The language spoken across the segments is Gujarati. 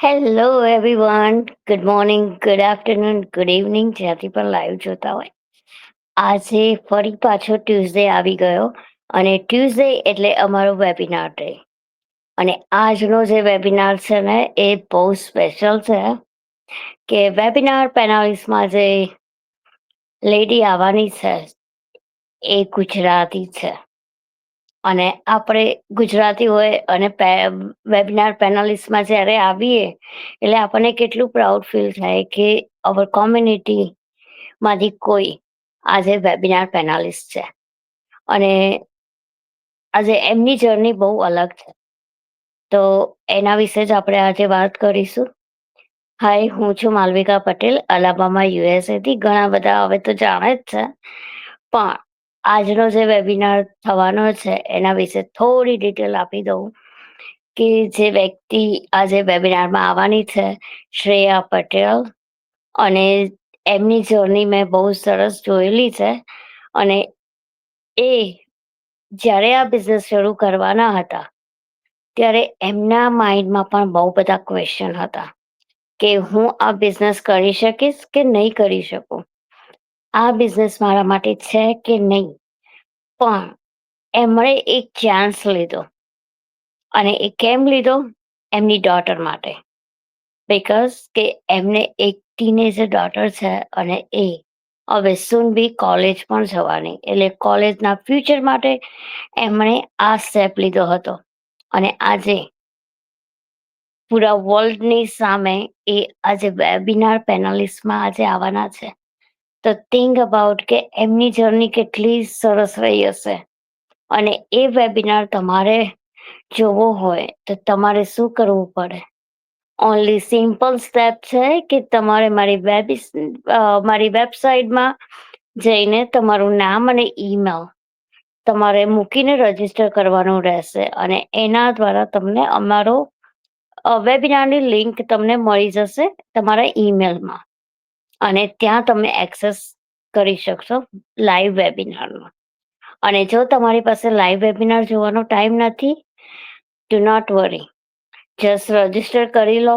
Hello everyone, good morning, good afternoon, good evening, જ્યાંથી પણ લાઈવ જોતા હોય. આજે ફરી પાછો ટ્યુઝડે આવી ગયો અને ટ્યુઝડે એટલે અમારો વેબિનાર ડે. અને આજનો જે વેબિનાર છે ને એ બહુ સ્પેશિયલ છે કે વેબિનાર પેનલિસ્ટમાં જે લેડી આવવાની છે એ ગુજરાતી છે. અને આપણે ગુજરાતી હોય અને વેબિનાર પેનલિસ્ટમાં જ્યારે આવીએ એટલે આપણને કેટલું પ્રાઉડ ફીલ થાય કે અવર કોમ્યુનિટીમાંથી કોઈ આજે વેબિનાર પેનલિસ્ટ છે. અને આજે એમની જર્ની બહુ અલગ છે. તો એના વિશે જ આપણે આજે વાત કરીશું. હાય, હું છું માલવિકા પટેલ, અલાબામા યુએસએથી. ઘણા બધા હવે તો જાણે જ છે, પણ આજનો જે વેબિનાર થવાનો છે એના વિશે થોડી ડિટેલ આપી દઉં કે જે વ્યક્તિ આજે વેબિનારમાં આવવાની છે, શ્રેયા પટેલ. અને એમની જર્ની મેં બહુ સરસ જોયેલી છે. અને એ જ્યારે આ બિઝનેસ શરૂ કરવાના હતા ત્યારે એમના માઇન્ડમાં પણ બહુ બધા ક્વેશ્ચન હતા કે હું આ બિઝનેસ કરી શકીશ કે નહીં કરી શકું, આ બિઝનેસ મારા માટે છે કે નહીં. પણ એમણે એક ચાન્સ લીધો. અને એ કેમ લીધો? એમની ડોટર માટે. બિકોઝ કે એમને એક ટીનેજર ડોટર છે અને એ હવે સુન બી કોલેજ પણ જવાની, એટલે કોલેજના ફ્યુચર માટે એમણે આ સ્ટેપ લીધો હતો. અને આજે પૂરા વર્લ્ડની સામે એ આજે વેબિનાર પેનલિસ્ટમાં આજે આવવાના છે. તો થિંક અબાઉટ કે એમની જર્ની કેટલી સરસ રહી હશે. અને એ વેબિનાર તમારે જોવો હોય તો તમારે શું કરવું પડે? ઓનલી સિમ્પલ સ્ટેપ છે કે તમારે મારી વેબસાઇટમાં જઈને તમારું નામ અને ઈમેલ તમારે મૂકીને રજીસ્ટર કરવાનું રહેશે. અને એના દ્વારા તમને અમારો વેબિનારની લિંક તમને મળી જશે તમારા ઈમેલમાં. અને ત્યાં તમે એક્સેસ કરી શકશો લાઈવ વેબિનારનો. અને જો તમારી પાસે લાઈવ વેબિનાર જોવાનો ટાઈમ નથી, do not worry, just register કરી લો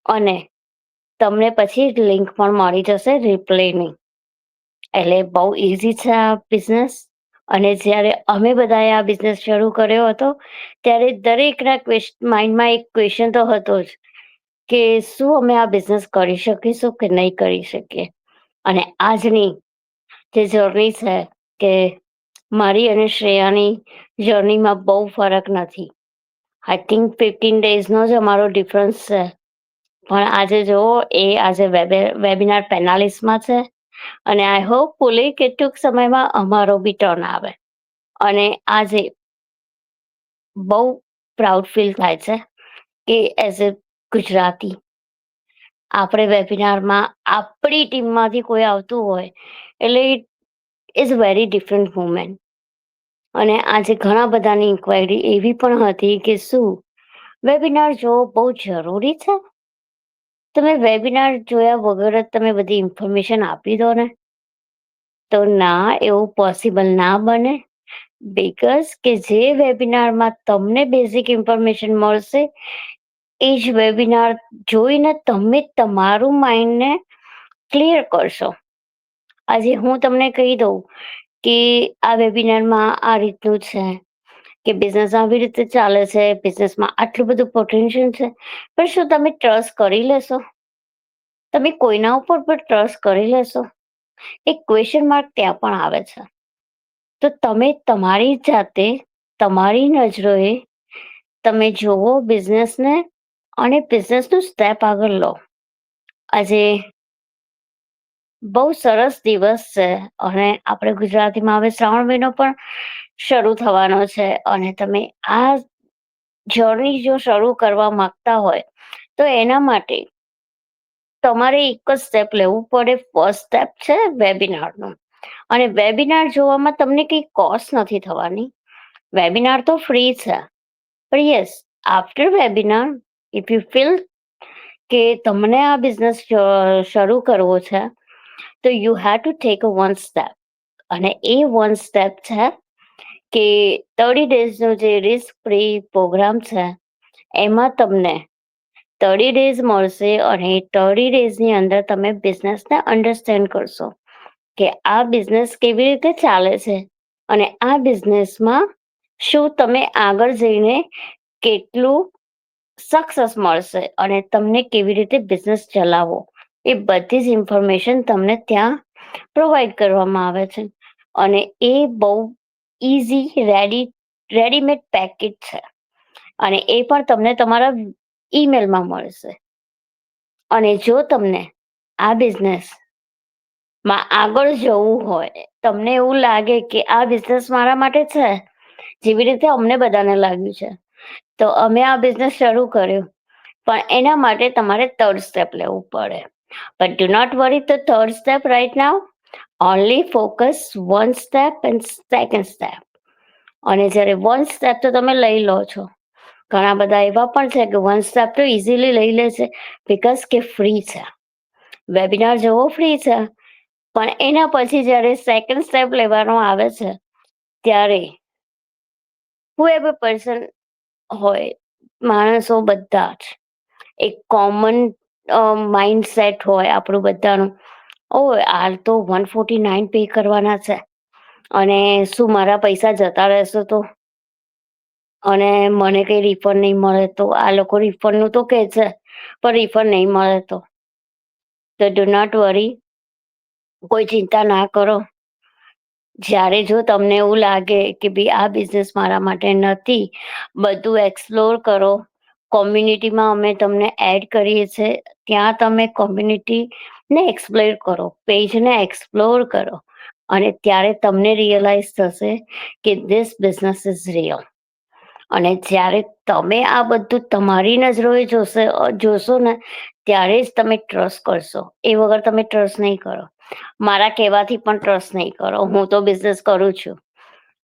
અને તમને પછી લિંક પણ મળી જશે રિપ્લેની. એટલે બહુ ઇઝી છે આ બિઝનેસ. અને જ્યારે અમે બધાએ આ બિઝનેસ શરૂ કર્યો હતો ત્યારે દરેકના માઇન્ડમાં એક ક્વેશ્ચન તો હતો જ કે શું અમે આ બિઝનેસ કરી શકીશું કે નહીં કરી શકીએ. અને આજની જે જર્ની છે કે મારી અને શ્રેયાની જર્નીમાં બહુ ફરક નથી. આઈ થિંક 15 ડેઝનો જ અમારો ડિફરન્સ છે. પણ આજે જુઓ, એ આજે વેબિનાર પેનાલિસ્ટમાં છે. અને આઈ હોપ ફુલી કે ટૂંક સમયમાં અમારો બી ટર્ન આવે. અને આજે બહુ પ્રાઉડ ફીલ થાય છે કે એઝ અ ગુજરાતી આપણે વેબિનારમાં આપણી ટીમમાંથી કોઈ આવતું હોય એટલે it is very different moment. અને આજે ઘણા બધાની ઇન્ક્વાયરી એવી પણ હતી કે શું વેબિનાર જોવો બહુ જરૂરી છે? તમે વેબિનાર જોયા વગર જ તમે બધી ઇન્ફોર્મેશન આપી દો ને? તો ના, એવું પોસિબલ ના બને. બિકોઝ કે જે વેબિનારમાં તમને બેઝિક ઇન્ફોર્મેશન મળશે એ જ વેબિનાર જોઈને તમે તમારું માઇન્ડને ક્લિયર કરશો. આજે હું તમને કહી દઉં કે આ વેબિનારમાં આ રીતનું છે કે બિઝનેસ આવી રીતે ચાલે છે, બિઝનેસમાં આટલું બધું પોટેન્શિયલ છે, પણ શું તમે ટ્રસ્ટ કરી લેશો? તમે કોઈના ઉપર પણ ટ્રસ્ટ કરી લેશો? એક ક્વેશ્ચન માર્ક ત્યાં પણ આવે છે. તો તમે તમારી જાતે તમારી નજરોએ તમે જોવો બિઝનેસને અને બિઝનેસનું સ્ટેપ આગળ લો. આજે બહુ સરસ દિવસ છે. અને આપણે ગુજરાતીમાં હવે શ્રાવણ મહિનો પણ શરૂ થવાનો છે. અને તમે આ જર્ની જો શરૂ કરવા માંગતા હોય તો એના માટે તમારે એક જ સ્ટેપ લેવું પડે. ફર્સ્ટ સ્ટેપ છે વેબિનારનો. અને વેબિનાર જોવામાં તમને કંઈ કોસ્ટ નથી થવાની. વેબિનાર તો ફ્રી છે. પણ yes, after webinar if you feel કે તમને આ બિઝનેસ શરૂ કરવો છે તો you have to take a one step. અને એ વન સ્ટેપ છે કે 30 ડેઝનો જે રિસ્ક ફ્રી પ્રોગ્રામ છે એમાં તમને 30 ડેઝ મળશે અને 30 ડેઝની અંદર તમે બિઝનેસને અન્ડરસ્ટેન્ડ કરશો કે આ બિઝનેસ કેવી રીતે ચાલે છે અને આ બિઝનેસમાં શું તમે આગળ જઈને કેટલું સક્સેસ મળશે અને તમને કેવી રીતે બિઝનેસ ચલાવવો એ બધી જ ઇન્ફોર્મેશન તમને ત્યાં પ્રોવાઈડ કરવામાં આવે છે. અને એ બહુ ઇઝી રેડીમેડ પેકેજ છે અને એ પણ તમને તમારા ઈમેલમાં મળશે. અને જો તમને આ બિઝનેસ માં આગળ જવું હોય, તમને એવું લાગે કે આ બિઝનેસ મારા માટે છે, જેવી રીતે અમને બધાને લાગ્યું છે, તો અમે આ બિઝનેસ શરૂ કર્યું. પણ એના માટે તમારે થર્ડ સ્ટેપ લેવું પડે. But do not worry the third step right now. Only focus one step and second step. અને જ્યારે વન સ્ટેપ તો તમે લઈ લો છો. ઘણા બધા એવા પણ છે કે વન સ્ટેપ તો ઇઝીલી લઈ લે છે, બીકોઝ કે ફ્રી છે. વેબિનાર જવો ફ્રી છે. પણ એના પછી જ્યારે સેકન્ડ સ્ટેપ લેવાનો આવે છે, ત્યારે whoever પર્સન હોય, માણસો બધા જ એક કોમન માઇન્ડસેટ હોય આપણું બધાનું. હાલ તો 149 પે કરવાના છે અને શું મારા પૈસા જતા રહેશે તો, અને મને કઈ રિફંડ નહીં મળે તો, આ લોકો રિફંડ નું તો કે છે પણ રિફંડ નહીં મળે તો ડુ નોટ વરી, કોઈ ચિંતા ના કરો. જ્યારે જો તમને એવું લાગે કે ભાઈ આ બિઝનેસ મારા માટે નથી, બધું એક્સપ્લોર કરો. કોમ્યુનિટીમાં અમે તમને એડ કરીએ છીએ, ત્યાં તમે કોમ્યુનિટીને એક્સપ્લોર કરો, પેજને એક્સપ્લોર કરો. અને ત્યારે તમને રિયલાઇઝ થશે કે ધીસ બિઝનેસ ઇઝ રિયલ. અને જ્યારે તમે આ બધું તમારી નજરોએ જોશો ને, ત્યારે જ તમે ટ્રસ્ટ કરશો. એ વગર તમે ટ્રસ્ટ નહીં કરો. મારા કહેવાથી પણ ટ્રસ્ટ નહીં કરો. હું તો બિઝનેસ કરું છું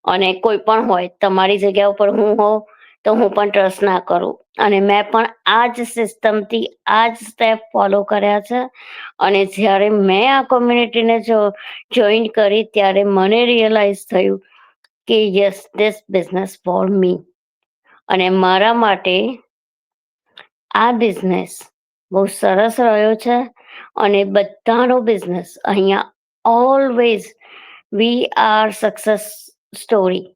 અને કોઈ પણ હોય તમારી જગ્યા ઉપર હું હોઉં તો હું પણ ટ્રસ્ટ ના કરું. અને મેં પણ આ જ સિસ્ટમથી આ જ સ્ટેપ ફોલો કર્યા છે. અને જ્યારે મેં આ કોમ્યુનિટીને જોઈન કરી, ત્યારે મને રિયલાઇઝ થયું કે yes, this business for me. અને મારા માટે આ બિઝનેસ બહુ સરસ રહ્યો છે. અને બધાનો બિઝનેસ અહીંયા always we are success story.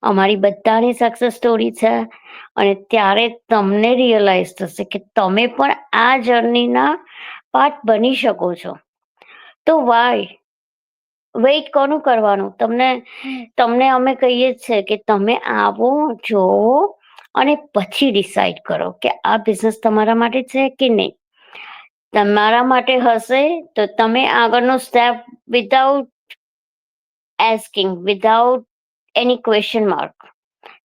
અમારી બધાની સક્સેસ સ્ટોરી છે. અને ત્યારે તમને રિયલાઇઝ થશે કે તમે પણ આ જર્નીના પાર્ટ બની શકો છો. તો વાય વેઇટ કોનું કરવાનું? તમને અમે કહીએ છે કે તમે આવો, જોવો અને પછી ડિસાઈડ કરો કે આ બિઝનેસ તમારા માટે છે કે નહીં. તમારા માટે હશે તો તમે આગળનો step without asking, without any question mark,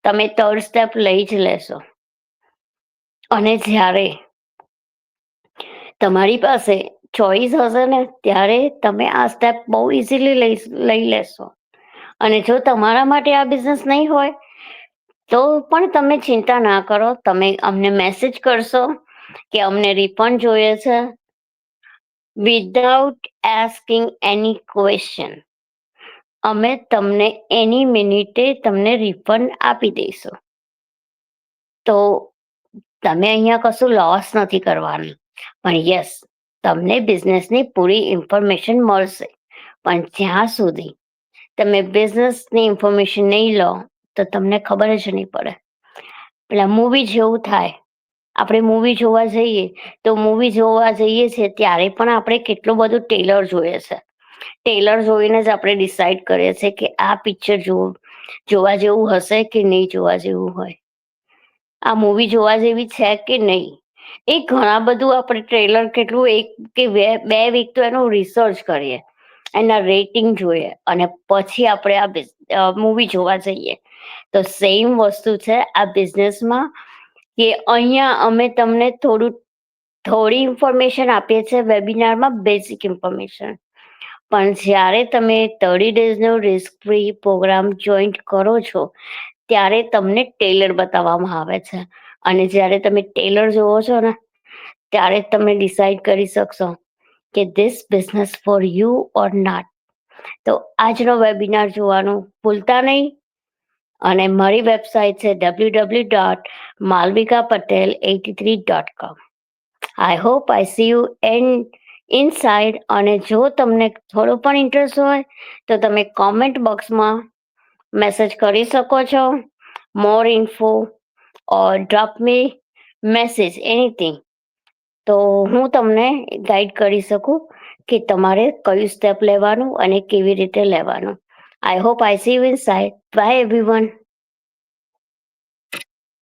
તમે થર્ડ સ્ટેપ લઈ જ લેશો. અને જ્યારે તમારી પાસે ચોઈસ હશે ને, ત્યારે તમે આ સ્ટેપ બહુ ઇઝીલી લઈ લેશો. અને જો તમારા માટે આ બિઝનેસ નહીં હોય તો પણ તમે ચિંતા ના કરો. તમે અમને મેસેજ કરશો કે અમને રિફંડ જોઈએ છે, વિધાઉટ આસ્કિંગ એની ક્વેશ્ચન અમે તમને એની મિનિટે તમને રિફંડ આપી દઈશું. તો તમે અહીંયા કશું લોસ નથી કરવાના. પણ યસ, તમને બિઝનેસની પૂરી ઇન્ફોર્મેશન મળશે. પણ જ્યાં સુધી તમે બિઝનેસની ઇન્ફોર્મેશન નહીં લો તો તમને ખબર જ નહીં પડે. પેલા મૂવી જેવું થાય. આપણે મૂવી જોવા જઈએ તો મૂવી જોવા જઈએ છીએ ત્યારે પણ આપણે કેટલું બધું ટ્રેલર જોઈએ છે. ટ્રેલર જોઈને જ આપણે ડિસાઈડ કરીએ છીએ કે આ પિક્ચર જોવા જેવું હશે કે નહીં જોવા જેવું હોય, આ મૂવી જોવા જેવી છે કે નહીં. એ ઘણા બધું આપણે ટ્રેલર કેટલું, એક કે બે વીક તો એનું રિસર્ચ કરીએ, એના રેટિંગ જોઈએ અને પછી આપણે આ મૂવી જોવા જઈએ. તો સેમ વસ્તુ છે આ બિઝનેસમાં, કે અહીંયા અમે તમને થોડી ઇન્ફોર્મેશન આપીએ છીએ વેબિનારમાં, બેઝિક ઇન્ફોર્મેશન. પણ જ્યારે તમે 30 ડેઝનો રિસ્ક ફ્રી પ્રોગ્રામ જોઈન્ટ કરો છો, ત્યારે તમને ટેલર બતાવવામાં આવે છે. અને જ્યારે તમે ટેલર જોવો છો ને, ત્યારે તમે ડિસાઈડ કરી શકશો કે this business for you or not. તો આજનો વેબિનાર જોવાનું ભૂલતા નહીં. અને મારી વેબસાઇટ છે www.malvikapatel83.com. I hope I C you inside. અને જો તમને થોડો પણ ઇન્ટરેસ્ટ હોય તો તમે કોમેન્ટ બોક્સમાં મેસેજ કરી શકો છો. મોર ઇન્ફો ઓર ડ્રોપ મી મેસેજ એનીથિંગ. તો હું તમને ગાઈડ કરી શકું કે તમારે કયું સ્ટેપ લેવાનું અને કેવી રીતે લેવાનું. I hope I C you inside. By everyone.